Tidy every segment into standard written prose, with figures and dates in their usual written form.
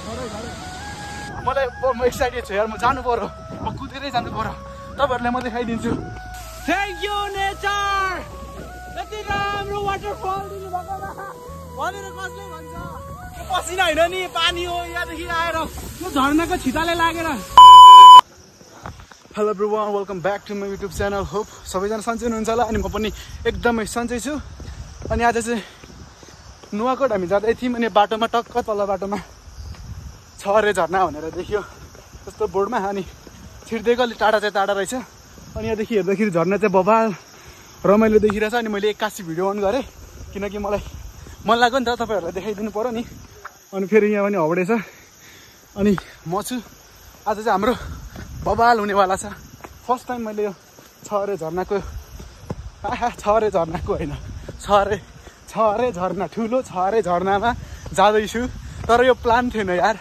मलाई म एक्साइटेड छु यार, म जानु पर्यो, म कुदेरै जानु पर्यो। तपाईहरुलाई म देखाइदिन्छु। थ्यांक यू नेचर, यति राम्रो वाटरफल दिनु भएकोमा भनेर कसले भन्छ? पसिना हैन नि, पानी हो यहाँदेखि आएर यो झरनाको छिटाले लागेर। Hello everyone, welcome back to my YouTube channel. Hope सबैजना सन्चै हुनुहुन्छ होला अनि म पनि एकदमै सन्चै छु। अनि आज चाहिँ नुवाकोट हामी जाँदै थियौँ अनि बाटोमा टक्क तल बाटोमा छरे झरना भनेर देखियो जस्तो बोर्डमा। अनि छिर्दैको अलिक टाढा चाहिँ टाढा रहेछ। अनि यहाँदेखि हेर्दाखेरि झरना चाहिँ बबाल रमाइलो देखिरहेछ। अनि मैले 81 भिडियो अन गरेँ किनकि मलाई मन लाग्यो नि त, तपाईँहरूलाई देखाइदिनु पर्यो नि। अनि फेरि यहाँ पनि हाउडे छ। अनि म छु आज चाहिँ हाम्रो बबाल हुनेवाला छ। फर्स्ट टाइम मैले यो छरे झरनाको होइन छरे झरना, ठुलो छरे झरनामा जाँदैछु। तर यो प्लान थिएन यार,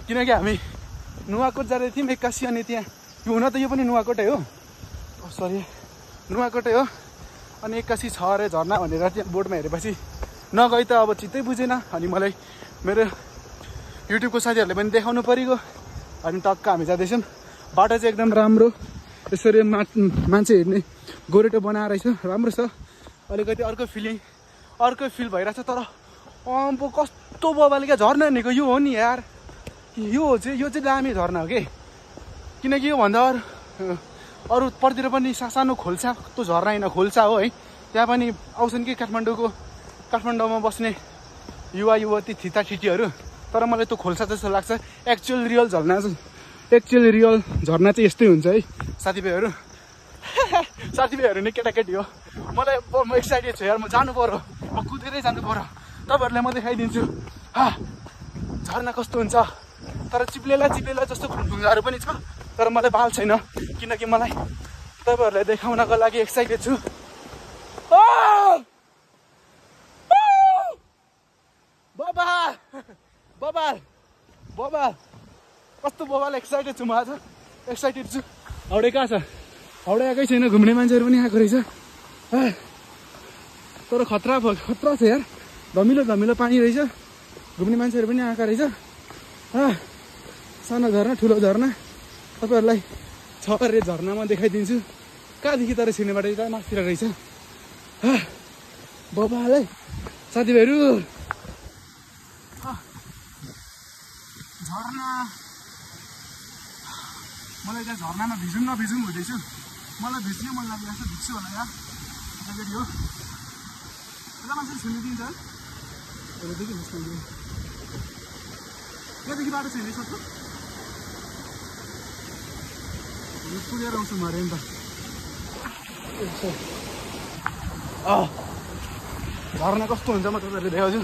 किनकि हामी नुवाकोट जाँदै थियौँ 81 अनि त्यहाँ हुन त यो पनि नुवाकोटै हो, सरी नुवाकोटै हो। अनि 81 छरे झरना भनेर त्यहाँ बोर्डमा हेरेपछि नगई त अब चित्तै बुझेन। अनि मलाई मेरो युट्युबको साथीहरूले पनि देखाउनु परिगयो। अनि टक्क हामी जाँदैछौँ। बाटो चाहिँ एकदम राम्रो, यसरी मान्छे हेर्ने गोरेटो बनाएर रहेछ, राम्रो छ। अलिकति अर्को फिल भइरहेछ। तर अम्बो कस्तो बबाल क्या झर्ना भनेको यो हो नि यार, यो चाहिँ दामी झर्ना हो कि। किनकि योभन्दा अरू परतिर पनि सानो खोल्सा त्यो झर्ना होइन, खोल्सा हो है। त्यहाँ पनि आउँछन् कि काठमाडौँमा बस्ने युवा युवती थिताठिटीहरू। तर मलाई त्यो खोल्सा जस्तो लाग्छ। एक्चुअल रियल झर्ना चाहिँ यस्तै हुन्छ है साथीभाइहरू नै केटाकेटी हो। म एक्साइटेड छु यार, म जानु पर्यो, म कुदेरै जानु पर्यो। तपाईँहरूलाई म देखाइदिन्छु झरना कस्तो हुन्छ। तर चिप्लेला जस्तो ढुङ्गाहरू पनि छ। तर मलाई बाल छैन किनकि मलाई तपाईँहरूलाई देखाउनको लागि एक्साइटेड छु। बबाल कस्तो बबाल एक्साइटेड छु म आज, एक्साइटेड छु। हाउडे कहाँ छ? हाउडे आएकै छैन, घुम्ने मान्छेहरू पनि आएको रहेछ। तर खतरा छ यार, धमिलो पानी रहेछ, घुम्ने मान्छेहरू पनि आएका रहेछ। सानो झरना ठुलो झरना तपाईँहरूलाई छरे झरनामा देखाइदिन्छु। कहाँदेखि तर छिर्नेबाट चाहिँ माथितिर रहेछ बबाल है साथीभाइहरू। झरना मलाई त्यहाँ झरनामा भिजौँ हुँदैछु। मलाई भिज्नै मन लागिरहेको छ, भिज्छु होला यार केटाकेटी हो। एउटा मान्छेले छिर्नु दिन्छ अरूदेखि भिज्नु त्यहाँदेखि बाटो छिर्ने सक्छु पुगेर आउँछु म अरे नि त। झरना कस्तो हुन्छ म तपाईँहरूले देखाउँछु।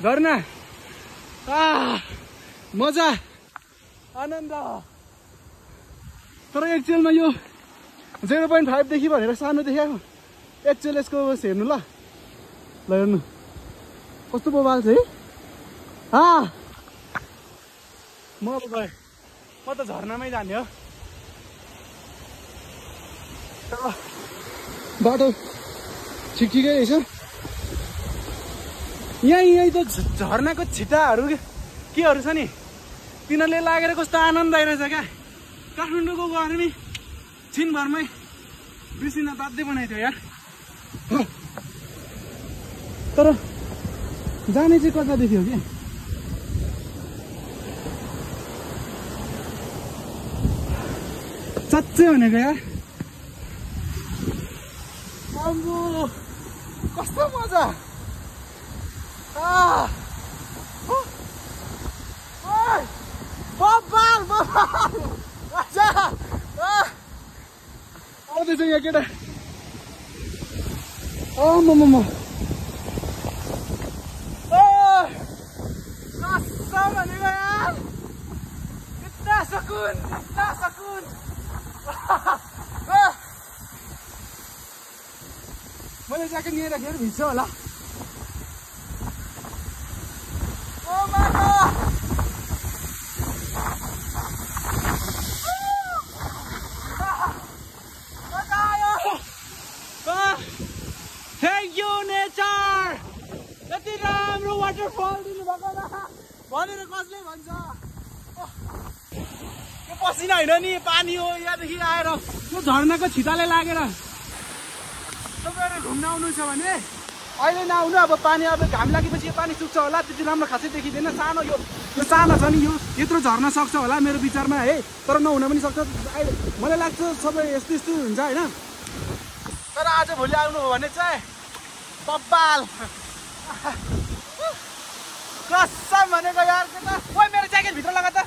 झरना मजा आनन्द। तर एक्चुअलमा यो 0.5 देखि भनेर सानो देखाएको, एक्चुअल यसको हेर्नु ल हेर्नु कस्तो बबाल छ है। म अब गएँ, म त झरनामै जाने हो। बाटो ठिकै रहेछ। यहीँ त झरनाको छिटाहरू केहरू छ नि, तिनीहरूले लागेर कस्तो आनन्द आइरहेछ क्या। काठमाडौँको गर्मी छिनभरमै बिर्सिन बाध्य बनाइदियो यार। तर जाने चाहिँ कतादेखि हो कि? साँच्चै भनेको यार अम्बो कस्तो मजा। आउँदैछ यहाँ केटा। भनेको यार इतना सुकुन मैले ज्याकेट लिएर राखेर भिज्छ होला। Thank you, nature! यति राम्रो वाटरफल दिनुभएको भनेर कसले भन्छ यो पसिना होइन नि पानी हो यहाँदेखि आएर यो झर्नाको छिटाले लागेर तपाईँहरू घुम्न आउनुहुन्छ भने अहिले नआउनु अब पानी अब घाम लागेपछि यो पानी सुक्छ होला त्यति राम्रो खासै देखिँदैन सानो यो सानो छ नि यो यत्रो झर्न सक्छ होला मेरो विचारमा है तर नहुन पनि सक्छ अहिले मलाई लाग्छ सबै यस्तो यस्तो हुन्छ होइन तर आज भोलि आउनु हो भने चाहिँ बब्बाल कसम भनेको यार के त ओइ मेरो ज्याकेट भित्र लगा त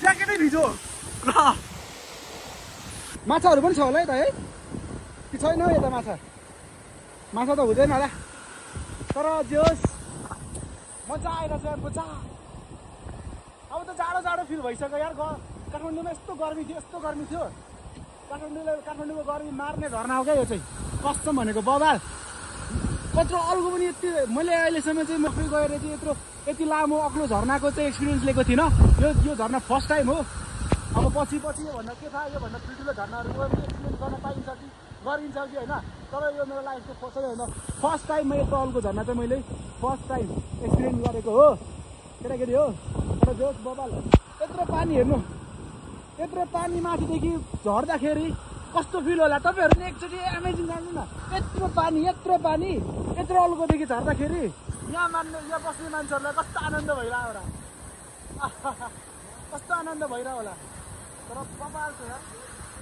ज्याकेटै भिजो ल माछाहरू पनि छ होला है त है कि छैन हौ यता माछा माछा त हुँदैन होला तर जोस् मजा आइरहेछ यार मजा अब त जाडो जाडो फिल भइसक्यो यार काठमाडौँमा यस्तो गर्मी थियो काठमाडौँको गर्मी मार्ने झर्ना हो क्या यो चाहिँ कसम भनेको बबाल कत्रो अरूको पनि यति मैले अहिलेसम्म चाहिँ म गएर चाहिँ यति लामो अग्लो झर्नाको चाहिँ एक्सपिरियन्स लिएको थिइनँ यो झर्ना फर्स्ट टाइम हो अब पछि योभन्दा के थाहा योभन्दा ठुल्ठुलो झर्नाहरूको पनि एक्सपिरियन्स गर्न पाइन्छ कि गरिन्छ कि होइन तर यो मेरो लाइफको सबैभन्दा फर्स्ट टाइम मैले तलको झर्ना चाहिँ मैले फर्स्ट टाइम एक्सपिरियन्स गरेको हो केटाकेटी हो तर जोस बबाल यत्रो पानी हेर्नु यत्रो पानी माथिदेखि झर्दाखेरि कस्तो फिल होला तपाईँहरू पनि एकचोटि एमेजिङ गर्नु न यत्रो पानी यत्रो अल्गोदेखि झर्दाखेरि यहाँ बस्ने मान्छेहरूलाई कस्तो आनन्द भइरह होला कस्तो आनन्द भइरह होला तर बबाल छ यार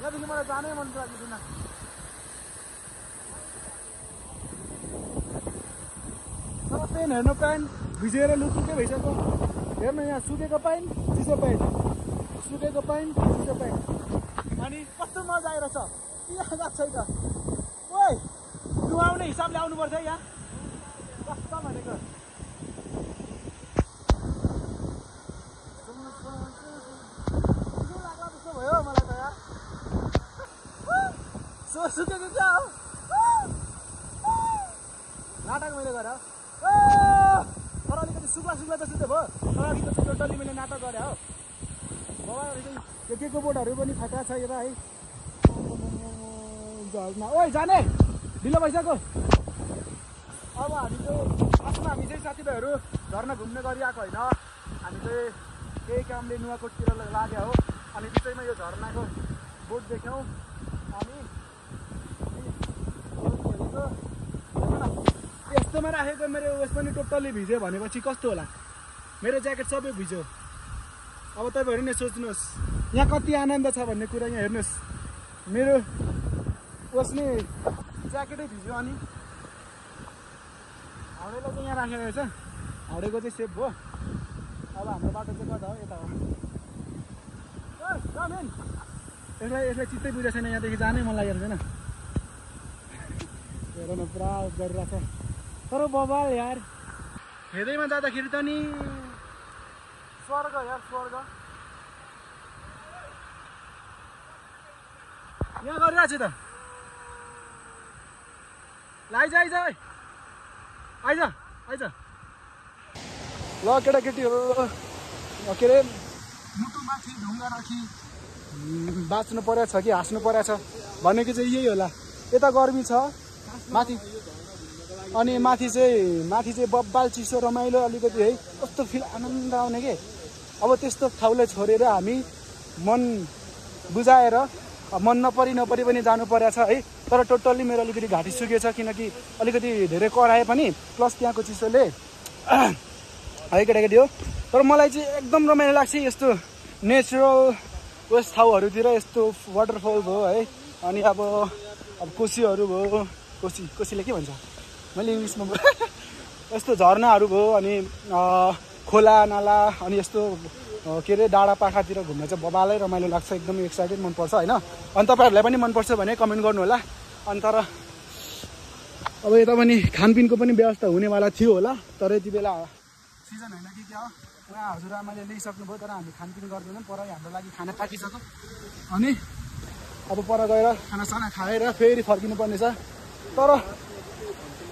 यहाँदेखि मलाई जानै मन लाग्दैन तर पेन हेर्नु प्यान्ट भिजेर लुचुकै भइसक्यो हेर्नु यहाँ सुकेको प्यान्ट चिसो प्यान्ट अनि कस्तो मजा आइरहेछ यहाँ गएको छैन ओइ नुहाउने हिसाबले आउनुपर्छ है यहाँ कस्तो भनेको लाग्ला जस्तो भयो मलाई त यार सुकेको क्या हो नाटक मैले गरेँ तर अलिकति सुक्ला त सुते भयो तर अलिकति टोटल्ली मैले नाटक गरेँ हो बाबाहरू चाहिँ के को बोटहरू पनि खतरा छ यता है झर्ना ओइ जाने ढिलो भइसक्यो अब हामी चाहिँ साथीभाइहरू झर्ना घुम्ने गरिआएको होइन हामी चाहिँ केही कामले नुवाकोटतिर लाग्यो हो अनि बिचैमा यो झर्नाको बोट देख्यौँ अनि यस्तोमा राखेको मेरो उयस पनि टोटल्ली भिज्यो भनेपछि कस्तो होला मेरो ज्याकेट सबै भिज्यो अब तपाईँहरू नै सोच्नुहोस् यहाँ कति आनन्द छ भन्ने कुरा यहाँ हेर्नुहोस् मेरो बस्ने ज्याकेटै भिज्यो अनि हाउडेलाई चाहिँ यहाँ राखेको रहेछ हाउडेको चाहिँ सेफ भयो अब हाम्रो बाटो चाहिँ कता हो यता हो यसलाई चित्तै बुझेको छैन यहाँदेखि जानै मन लागेको छैन हेर न पुरा गरिरहेछ तर बबाल यार हेर्दैमा जाँदाखेरि त नि स्वर्ग यार स्वर्ग यहाँ गरिरहेको छु त आइज ल केटाकेटीहरू के अरे मुटुमाथि ढुङ्गा राखी बाँच्नु परेको छ कि हाँस्नु परेको छ भनेको चाहिँ यही होला यता गर्मी छ माथि अनि माथि चाहिँ बब्बाल चिसो रमाइलो अलिकति है कस्तो फिल आनन्द आउने के अब त्यस्तो ठाउँलाई छोडेर हामी मन बुझाएर मन नपरी पनि जानु परेको छ है तर टोटल्ली मेरो अलिकति घाँटी सुकेछ किनकि अलिकति धेरै कराए पनि प्लस त्यहाँको चिसोले है केटाकेटी हो तर मलाई चाहिँ एकदम रमाइलो लाग्छ यस्तो नेचुरल उयस ठाउँहरूतिर यस्तो वाटरफल भयो है अनि अब कोसीहरू भयो कोसीले के भन्छ मैले इङ्ग्लिसमा यस्तो झर्नाहरू भयो अनि खोला नाला अनि यस्तो के अरे डाँडा पाखातिर घुम्न चाहिँ बबालै रमाइलो लाग्छ एकदम एक्साइटेड मनपर्छ होइन अनि तपाईँहरूलाई पनि मनपर्छ भने कमेन्ट गर्नु होला अनि तर अब यता पनि खानपिनको पनि व्यवस्था हुनेवाला थियो होला तर यति बेला सिजन होइन कि क्या हो उहाँ हजुरआमाले ल्याइसक्नुभयो तर हामी खानपिन गर्दैनौँ पर हाम्रो लागि खाना पाकिसक्यो अनि अब पर गएर खानासाना खाएर फेरि फर्किनु पर्नेछ तर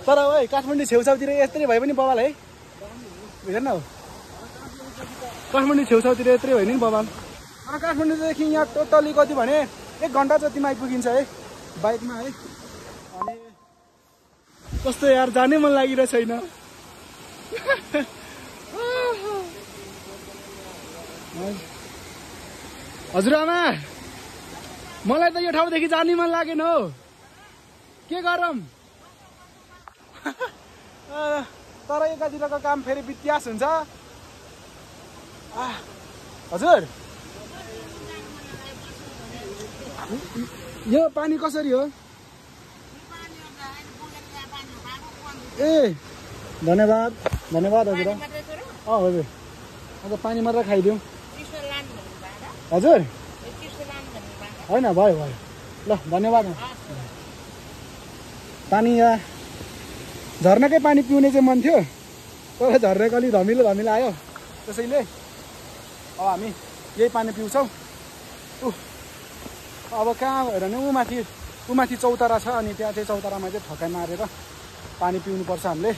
है काठमाडौँ छेउछाउतिर यत्रै भए पनि बबाल है हेर न काठमाडौँ छेउछाउतिर यत्रै भयो नि बबाल तर काठमाडौँदेखि यहाँ टोटल्ली कति भने 1 घन्टा जतिमा आइपुगिन्छ है बाइकमा है अनि कस्तो यार जानै मन लागिरहेको छैन। हजुरआमा मलाई त यो ठाउँदेखि जानै मन लागेन हो, के गरौँ। तर एकातिरको काम फेरि बित्यास हुन्छ। हजुर यो पानी कसरी हो? ए धन्यवाद धन्यवाद हजुर। हजुर अन्त पानी मात्र खाइदिउँ। हजुर होइन भयो भयो ल धन्यवाद। पानी यहाँ झर्नाकै पानी पिउने चाहिँ मन थियो, तर झर्नाको अलिक धमिलो धमिलो आयो, त्यसैले अब हामी यही पानी पिउँछौँ। अब कहाँ भएर नि ऊ माथि चौतारा छ, अनि त्यहाँ चाहिँ चौतारामा चाहिँ ठक्काइ मारेर पानी पिउनुपर्छ हामीले।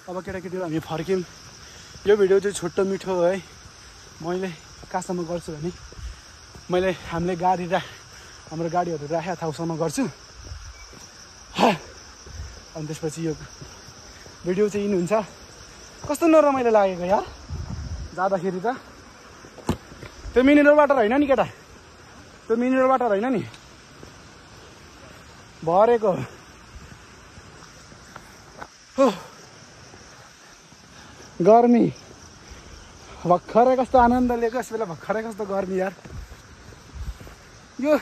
अब केटाकेटीहरू हामी फर्क्यौँ। यो भिडियो चाहिँ छोटो मिठो हो है। मैले कहाँसम्म गर्छु भने मैले हामीले हाम्रो गाडीहरू राखेको ठाउँसम्म गर्छु, अनि त्यसपछि यो भिडियो चाहिँ इन हुन्छ। कस्तो नरमाइलो लागेको यार जाँदाखेरि त। त्यो मिनरल वाटर होइन नि केटा, त्यो मिनरल वाटर होइन नि, भरेको हो। गर्मी भर्खरै कस्तो आनन्द लिएको, यस बेला भर्खरै कस्तो गर्मी यार। यो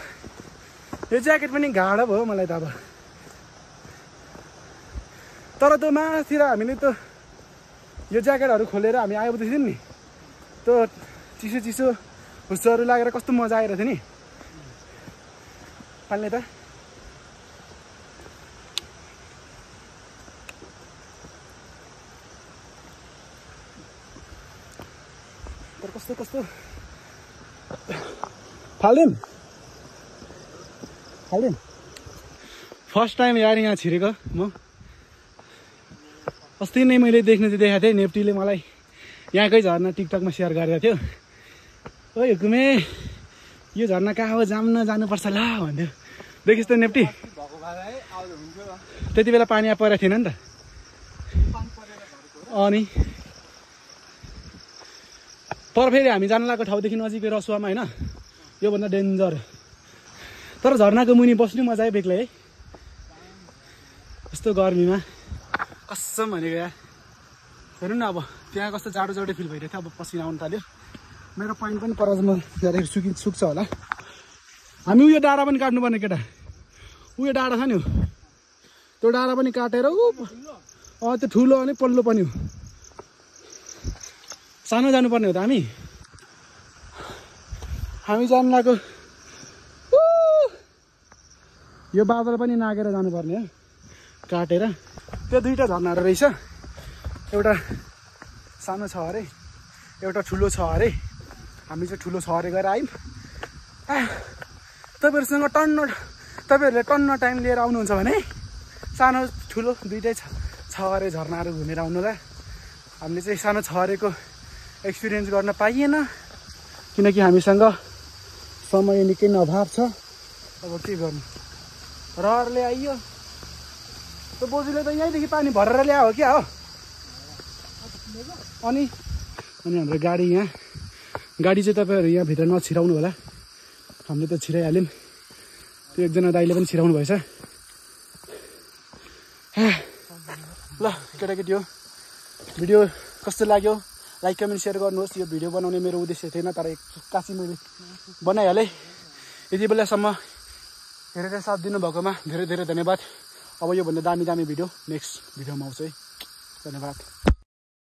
ज्याकेट पनि गाढा भयो मलाई त अब। तर त्यो माथिर हामीले त यो ज्याकेटहरू खोलेर हामी आइपुग्दैछौँ नि, त्यो चिसो चिसो हुस्सोहरू लागेर कस्तो मजा आइरहेको थियो नि पाल्ने त। तर कस्तो कस्तो फाल्दिन फर्स्ट टाइम यार यहाँ छिरेको म। अस्ति नै मैले देखाएको थिएँ, नेप्टीले मलाई यहाँकै झर्ना टिकटकमा सेयर गरेको थियो। ओ हुकुमे यो झर्ना कहाँ हो, जानुपर्छ ल भन्थ्यो। देखिस् त नेप्टी, त्यति बेला पानी परेको थिएन नि त। अनि तर फेरि हामी जान लागेको ठाउँदेखि नजिकै रसुवामा होइन, योभन्दा डेन्जर। तर झर्नाको मुनि बस्नु मजा आयो बेग्लै है, यस्तो गर्मीमा कसम भनेको यार। हेर्नु न अब त्यहाँ कस्तो जाडो जाडो फिल भइरहेको थियो, अब पसिना आउनु थाल्यो। मेरो पानी पनि पराजमा जाँदाखेरि सुक्छ होला। हामी उयो डाँडा पनि काट्नुपर्ने केटा, उयो डाँडा छ नि, त्यो डाँडा पनि काटेर त्यो ठुलो अनि पल्लो पनि हो, सानो जानुपर्ने हो त। हामी जानु लाग्यो, यो बादल पनि नागेर जानुपर्ने हो काटेर। त्यो दुईवटा झर्नाहरू रहेछ, एउटा सानो छ अरे, एउटा ठुलो छ अरे। हामी चाहिँ ठुलो छ अरे गएर आयौँ। तपाईँहरूले टन्न टाइम लिएर आउनुहुन्छ भने सानो ठुलो दुइटै छ अरे झर्नाहरू घुमेर आउनुलाई। हामीले चाहिँ सानो छ अरेको एक्सपिरियन्स गर्न पाइएन, किनकि हामीसँग समय निकै नै अभाव छ। अब के गर्नु, रहरले आइयो। त्यो बोजूले त यहीँदेखि पानी भरेर ल्यायो क्या हो। अनि हाम्रो गाडी चाहिँ तपाईँहरू यहाँभित्र नछिराउनु होला, हामीले त छिराइहाल्यौँ। त्यो एकजना दाइले पनि छिराउनु भएछ। ल केटाकेटी हो, भिडियो कस्तो लाग्यो लाइक कमेन्ट सेयर गर्नुहोस्। यो भिडियो बनाउने मेरो उद्देश्य थिएन, तर एक्कासी मैले बनाइहालेँ। यति बेलासम्म हेरेर साथ दिनुभएकोमा धेरै धेरै धन्यवाद। अब योभन्दा दामी भिडियो नेक्स्ट भिडियोमा आउँछ है। धन्यवाद।